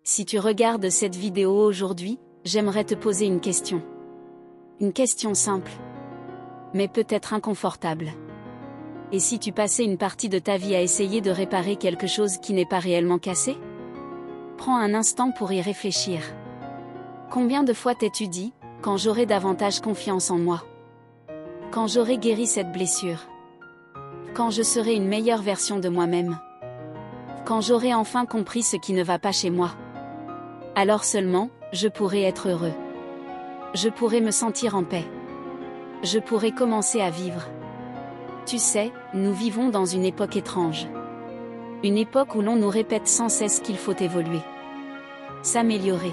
Si tu regardes cette vidéo aujourd'hui, j'aimerais te poser une question. Une question simple, mais peut-être inconfortable. Et si tu passais une partie de ta vie à essayer de réparer quelque chose qui n'est pas réellement cassé? Prends un instant pour y réfléchir. Combien de fois t'es-tu dit, quand j'aurai davantage confiance en moi? Quand j'aurai guéri cette blessure? Quand je serai une meilleure version de moi-même? Quand j'aurai enfin compris ce qui ne va pas chez moi? Alors seulement, je pourrai être heureux. Je pourrai me sentir en paix. Je pourrai commencer à vivre. Tu sais, nous vivons dans une époque étrange. Une époque où l'on nous répète sans cesse qu'il faut évoluer. S'améliorer.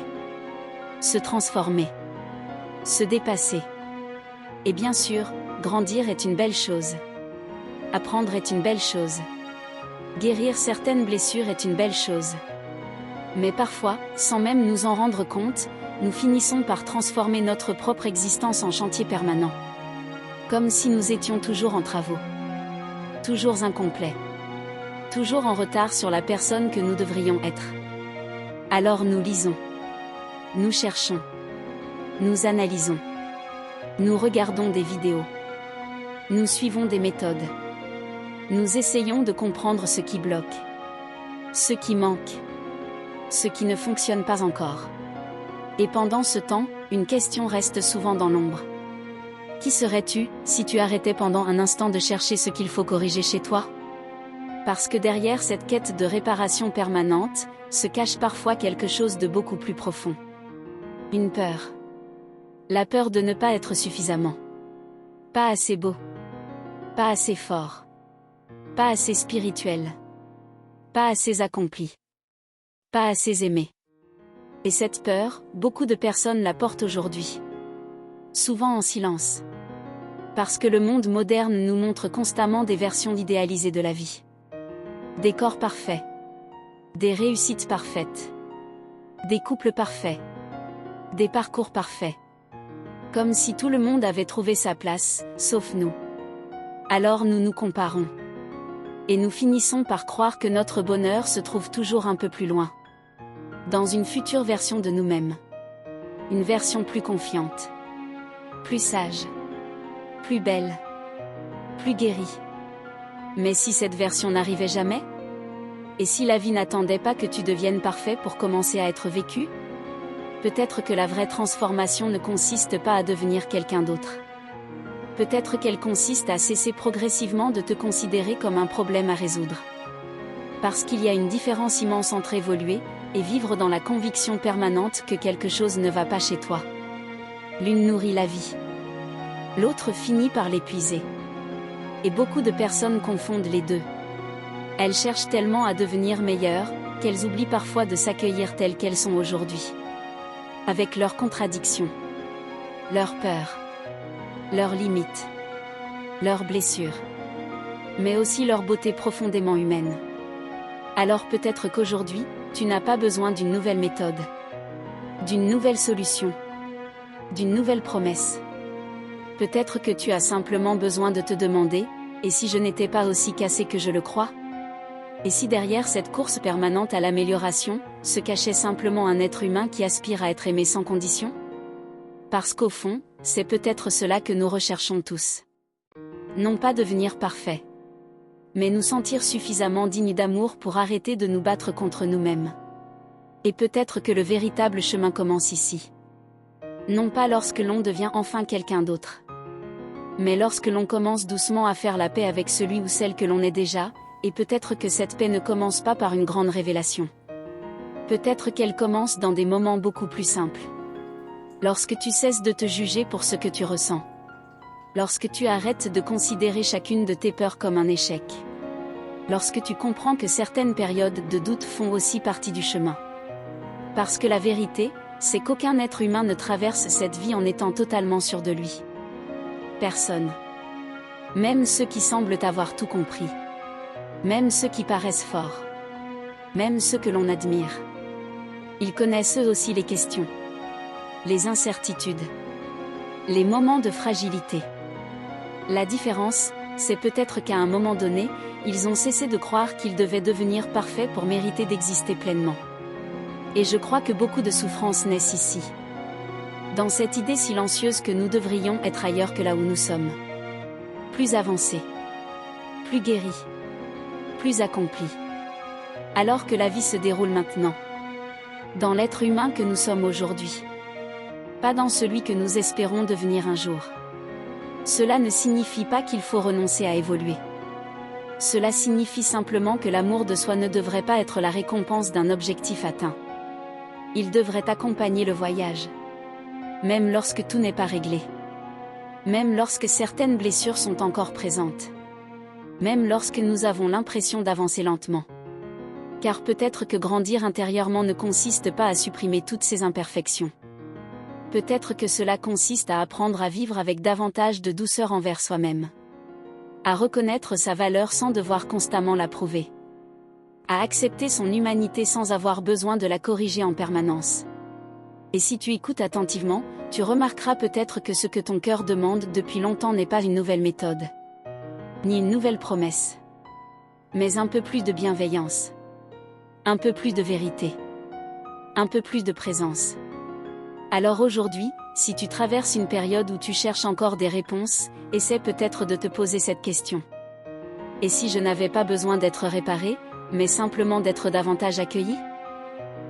Se transformer. Se dépasser. Et bien sûr, grandir est une belle chose. Apprendre est une belle chose. Guérir certaines blessures est une belle chose. Mais parfois, sans même nous en rendre compte, nous finissons par transformer notre propre existence en chantier permanent. Comme si nous étions toujours en travaux. Toujours incomplets. Toujours en retard sur la personne que nous devrions être. Alors nous lisons. Nous cherchons. Nous analysons. Nous regardons des vidéos. Nous suivons des méthodes. Nous essayons de comprendre ce qui bloque. Ce qui manque. Ce qui ne fonctionne pas encore. Et pendant ce temps, une question reste souvent dans l'ombre. Qui serais-tu, si tu arrêtais pendant un instant de chercher ce qu'il faut corriger chez toi? Parce que derrière cette quête de réparation permanente, se cache parfois quelque chose de beaucoup plus profond. Une peur. La peur de ne pas être suffisamment. Pas assez beau. Pas assez fort. Pas assez spirituel. Pas assez accompli. Pas assez aimé. Et cette peur, beaucoup de personnes la portent aujourd'hui. Souvent en silence. Parce que le monde moderne nous montre constamment des versions idéalisées de la vie. Des corps parfaits. Des réussites parfaites. Des couples parfaits. Des parcours parfaits. Comme si tout le monde avait trouvé sa place, sauf nous. Alors nous nous comparons. Et nous finissons par croire que notre bonheur se trouve toujours un peu plus loin. Dans une future version de nous-mêmes. Une version plus confiante. Plus sage. Plus belle. Plus guérie. Mais si cette version n'arrivait jamais? Et si la vie n'attendait pas que tu deviennes parfait pour commencer à être vécu? Peut-être que la vraie transformation ne consiste pas à devenir quelqu'un d'autre. Peut-être qu'elle consiste à cesser progressivement de te considérer comme un problème à résoudre. Parce qu'il y a une différence immense entre évoluer et vivre dans la conviction permanente que quelque chose ne va pas chez toi. L'une nourrit la vie. L'autre finit par l'épuiser. Et beaucoup de personnes confondent les deux. Elles cherchent tellement à devenir meilleures, qu'elles oublient parfois de s'accueillir telles qu'elles sont aujourd'hui. Avec leurs contradictions. Leurs peurs. Leurs limites. Leurs blessures. Mais aussi leur beauté profondément humaine. Alors peut-être qu'aujourd'hui, tu n'as pas besoin d'une nouvelle méthode. D'une nouvelle solution. D'une nouvelle promesse. Peut-être que tu as simplement besoin de te demander, et si je n'étais pas aussi cassé que je le crois? Et si derrière cette course permanente à l'amélioration, se cachait simplement un être humain qui aspire à être aimé sans condition? Parce qu'au fond, c'est peut-être cela que nous recherchons tous. Non pas devenir parfait. Mais nous sentir suffisamment dignes d'amour pour arrêter de nous battre contre nous-mêmes. Et peut-être que le véritable chemin commence ici. Non pas lorsque l'on devient enfin quelqu'un d'autre. Mais lorsque l'on commence doucement à faire la paix avec celui ou celle que l'on est déjà, et peut-être que cette paix ne commence pas par une grande révélation. Peut-être qu'elle commence dans des moments beaucoup plus simples. Lorsque tu cesses de te juger pour ce que tu ressens. Lorsque tu arrêtes de considérer chacune de tes peurs comme un échec. Lorsque tu comprends que certaines périodes de doute font aussi partie du chemin. Parce que la vérité, c'est qu'aucun être humain ne traverse cette vie en étant totalement sûr de lui. Personne. Même ceux qui semblent avoir tout compris. Même ceux qui paraissent forts. Même ceux que l'on admire. Ils connaissent eux aussi les questions. Les incertitudes. Les moments de fragilité. La différence, c'est peut-être qu'à un moment donné, ils ont cessé de croire qu'ils devaient devenir parfaits pour mériter d'exister pleinement. Et je crois que beaucoup de souffrances naissent ici. Dans cette idée silencieuse que nous devrions être ailleurs que là où nous sommes. Plus avancés. Plus guéris. Plus accomplis. Alors que la vie se déroule maintenant. Dans l'être humain que nous sommes aujourd'hui. Pas dans celui que nous espérons devenir un jour. Cela ne signifie pas qu'il faut renoncer à évoluer. Cela signifie simplement que l'amour de soi ne devrait pas être la récompense d'un objectif atteint. Il devrait accompagner le voyage. Même lorsque tout n'est pas réglé. Même lorsque certaines blessures sont encore présentes. Même lorsque nous avons l'impression d'avancer lentement. Car peut-être que grandir intérieurement ne consiste pas à supprimer toutes ces imperfections. Peut-être que cela consiste à apprendre à vivre avec davantage de douceur envers soi-même. À reconnaître sa valeur sans devoir constamment la prouver. À accepter son humanité sans avoir besoin de la corriger en permanence. Et si tu écoutes attentivement, tu remarqueras peut-être que ce que ton cœur demande depuis longtemps n'est pas une nouvelle méthode. Ni une nouvelle promesse. Mais un peu plus de bienveillance. Un peu plus de vérité. Un peu plus de présence. Alors aujourd'hui, si tu traverses une période où tu cherches encore des réponses, essaie peut-être de te poser cette question. Et si je n'avais pas besoin d'être réparé, mais simplement d'être davantage accueilli ?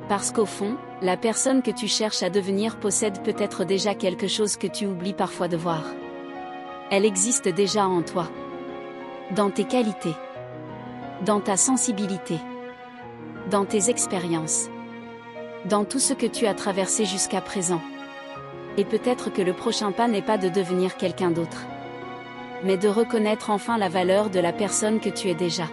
Parce qu'au fond, la personne que tu cherches à devenir possède peut-être déjà quelque chose que tu oublies parfois de voir. Elle existe déjà en toi. Dans tes qualités. Dans ta sensibilité. Dans tes expériences. Dans tout ce que tu as traversé jusqu'à présent. Et peut-être que le prochain pas n'est pas de devenir quelqu'un d'autre. Mais de reconnaître enfin la valeur de la personne que tu es déjà.